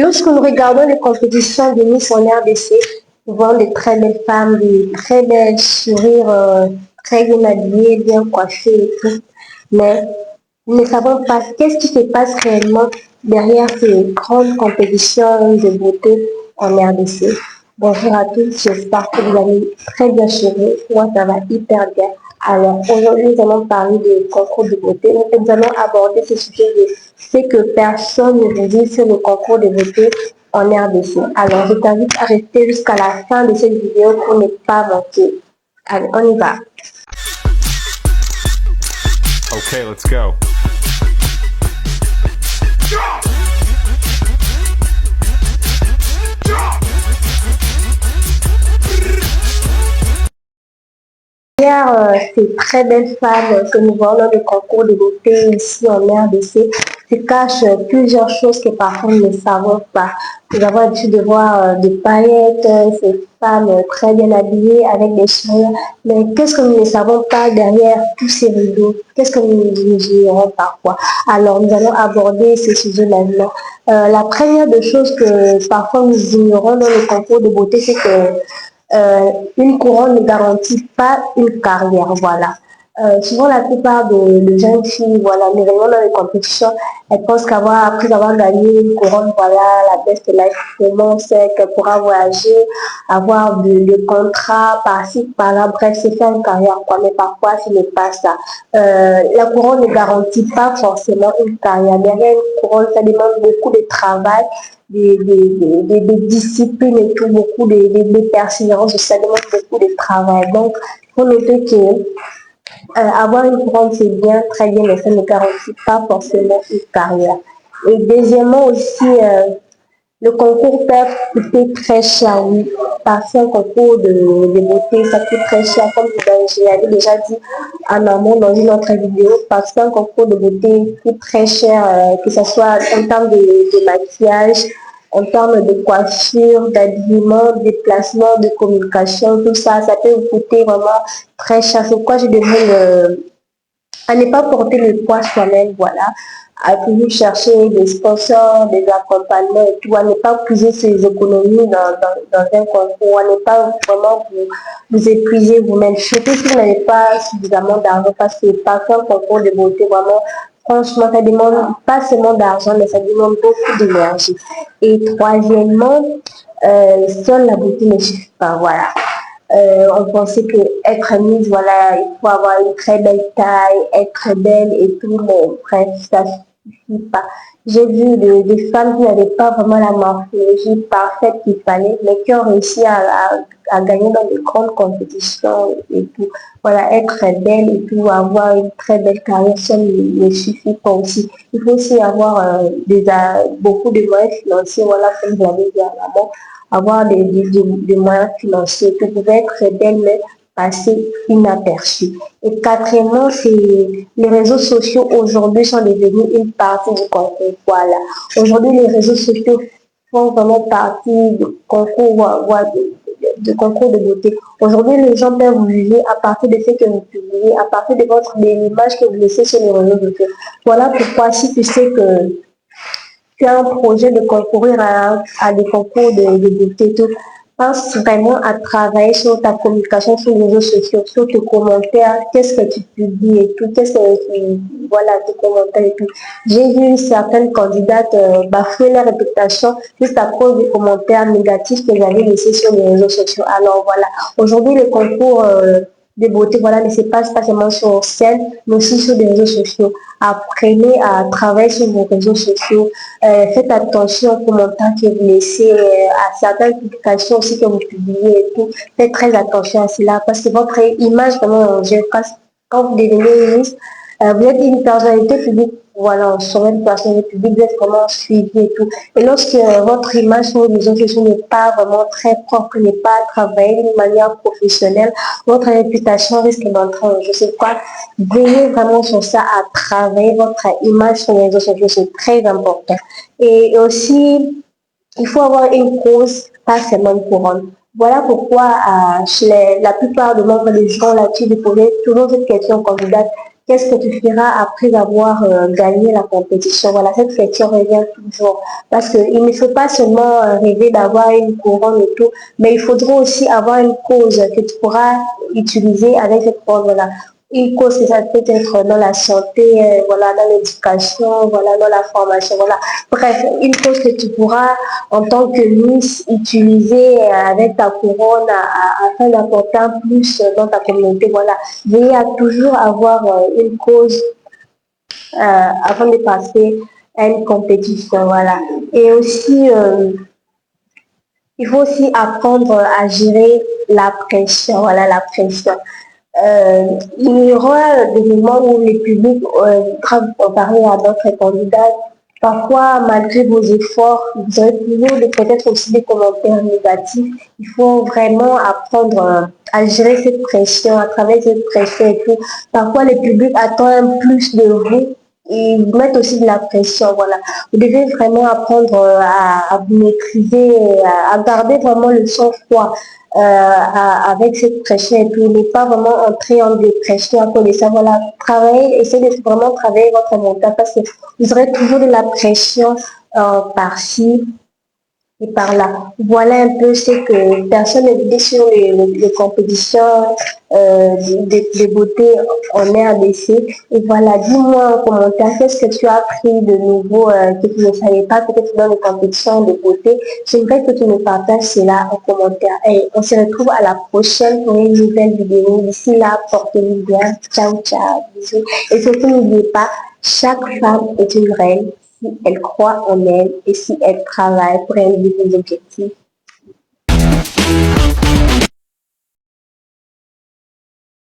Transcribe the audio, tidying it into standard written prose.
Lorsque nous regardons les compétitions de Miss en RDC, nous voyons de très belles femmes, de très belles sourires, très bien habillées, bien coiffées et tout. Mais nous ne savons pas qu'est-ce qui se passe réellement derrière ces grandes compétitions de beauté en RDC. Bonjour à tous, j'espère que vous allez très bien chez vous. Moi, ça va hyper bien. Alors, aujourd'hui, nous allons parler des concours de beauté. Nous allons aborder ce sujet de ce que personne ne vous dit sur le concours de beauté en RDC. Alors, je t'invite à rester jusqu'à la fin de cette vidéo pour ne pas manquer. Allez, on y va. Okay, let's go. Derrière ces très belles femmes que nous voyons dans le concours de beauté ici en RDC, se cachent plusieurs choses que parfois nous ne savons pas. Nous avons l'habitude de voir des paillettes, ces femmes très bien habillées avec des sourires. Mais qu'est-ce que nous ne savons pas derrière tous ces rideaux? Qu'est-ce que nous ignorons parfois? Alors nous allons aborder ces sujets maintenant. La première des choses que parfois nous ignorons dans le concours de beauté, c'est que une couronne ne garantit pas une carrière, voilà. Souvent, la plupart de jeunes filles, voilà, mais vraiment dans les compétitions, elles pensent après avoir gagné une couronne, voilà, la best life vraiment, c'est qu'elle pourra voyager, avoir de contrats par-ci, par-là, bref, c'est faire une carrière, quoi. Mais parfois, ce n'est pas ça. La couronne ne garantit pas forcément une carrière. Derrière une couronne, ça demande beaucoup de travail, des disciplines et tout, beaucoup de persévérance, ça demande beaucoup de travail. Donc, il faut noter que avoir une couronne, c'est bien, très bien, mais ça ne garantit pas forcément une carrière. Et deuxièmement aussi, le concours peut coûter très cher, oui. Parce qu'un concours de beauté, ça coûte très cher, comme j'avais déjà dit en amont dans une autre vidéo, parce qu'un concours de beauté coûte très cher, que ce soit en termes de maquillage, en termes de coiffure, d'habillement, de déplacement, de communication, tout ça, ça peut vous coûter vraiment très cher. C'est pourquoi je demande à ne pas porter le poids soi-même, voilà, à toujours chercher des sponsors, des accompagnements et tout, à ne pas puiser ses économies dans un concours, à ne pas vraiment vous épuiser vous-même, surtout si vous n'avez pas suffisamment d'argent, parce que parfois un concours de beauté, vraiment, franchement, ça demande pas seulement d'argent, mais ça demande beaucoup d'énergie. Et troisièmement, seule la beauté ne suffit pas, voilà. On pensait que être mise, voilà, il faut avoir une très belle taille, être très belle et tout, mais bref, ça suffit pas. J'ai vu des femmes qui n'avaient pas vraiment la morphologie parfaite qu'il fallait, mais qui ont réussi à gagner dans de grandes compétitions et tout. Voilà, être très belle et tout, avoir une très belle carrière, ça ne suffit pas aussi. Il faut aussi avoir beaucoup de moyens financiers, voilà, comme vous l'avez dit en amont, avoir des moyens financiers que vous pouvez être belle, mais passer inaperçu. Et quatrièmement, les réseaux sociaux aujourd'hui sont devenus une partie du concours. Voilà. Aujourd'hui, les réseaux sociaux font vraiment partie du concours, de concours de beauté. Aujourd'hui, les gens peuvent vous juger à partir de ce que vous publiez, à partir de l'image que vous laissez sur les réseaux sociaux. Voilà pourquoi si tu sais que tu as un projet de concourir à des concours de beauté, tout, pense vraiment à travailler sur ta communication sur les réseaux sociaux, sur tes commentaires, qu'est-ce que tu publies et tout, qu'est-ce que voilà, tes commentaires et tout. J'ai vu certaines candidates bafouer leur réputation juste à cause des commentaires négatifs qu'elles avaient laissés sur les réseaux sociaux. Alors voilà, aujourd'hui le concours de beauté, voilà, ne se passe pas seulement sur scène, mais aussi sur des réseaux sociaux. Apprenez à travailler sur vos réseaux sociaux. Faites attention aux commentaires que vous laissez, à certaines publications aussi que vous publiez et tout. Faites très attention à cela parce que votre image, vraiment, quand vous devenez ministre, vous êtes une personnalité publique. Voilà, on serait une personnalité publique, vous êtes vraiment suivi et tout. Et lorsque votre image sur les réseaux sociaux n'est pas vraiment très propre, n'est pas travaillée d'une manière professionnelle, votre réputation risque d'entrer en jeu. C'est quoi? Veillez vraiment sur ça, à travailler votre image sur les réseaux sociaux, c'est très important. Et aussi, il faut avoir une cause, pas seulement une couronne. Voilà pourquoi chez la plupart de membres des gens là-dessus, vous posez toujours cette question candidate. Qu'est-ce que tu feras après avoir gagné la compétition? Voilà, cette question revient toujours. Parce qu'il ne faut pas seulement rêver d'avoir une couronne et tout, mais il faudra aussi avoir une cause que tu pourras utiliser avec cette couronne-là. Une cause que ça peut être dans la santé, voilà, dans l'éducation, voilà, dans la formation, voilà. Bref, une cause que tu pourras, en tant que Miss, utiliser avec ta couronne afin d'apporter un plus dans ta communauté, voilà. Veillez à toujours avoir une cause avant de passer à une compétition, voilà. Et aussi, il faut aussi apprendre à gérer la pression, voilà, la pression. Il y aura des moments où les publics grave comparé à d'autres candidats. Parfois, malgré vos efforts, vous aurez toujours peut-être aussi des commentaires négatifs. Il faut vraiment apprendre à gérer cette pression, à travers cette pression et tout. Parfois, les publics attendent plus de vous et vous mettent aussi de la pression. Voilà. Vous devez vraiment apprendre à vous maîtriser, à garder vraiment le sang-froid avec cette pression et tout, ne pas vraiment entrer en dépression à cause de ça. Voilà, travailler, essayez de vraiment travailler votre mental parce que vous aurez toujours de la pression par-ci et par là. Voilà un peu ce que personne ne dit sur les compétitions de beauté en RDC. Et voilà, dis-moi en commentaire qu'est-ce que tu as appris de nouveau que tu ne savais pas peut-être dans les compétitions de beauté. J'aimerais que tu me partages cela en commentaire. Et on se retrouve à la prochaine pour une nouvelle vidéo. D'ici là, portez-vous bien. Ciao, ciao. Bisous. Et surtout, n'oubliez pas, chaque femme est une reine si elle croit en elle et si elle travaille pour réaliser ses objectifs.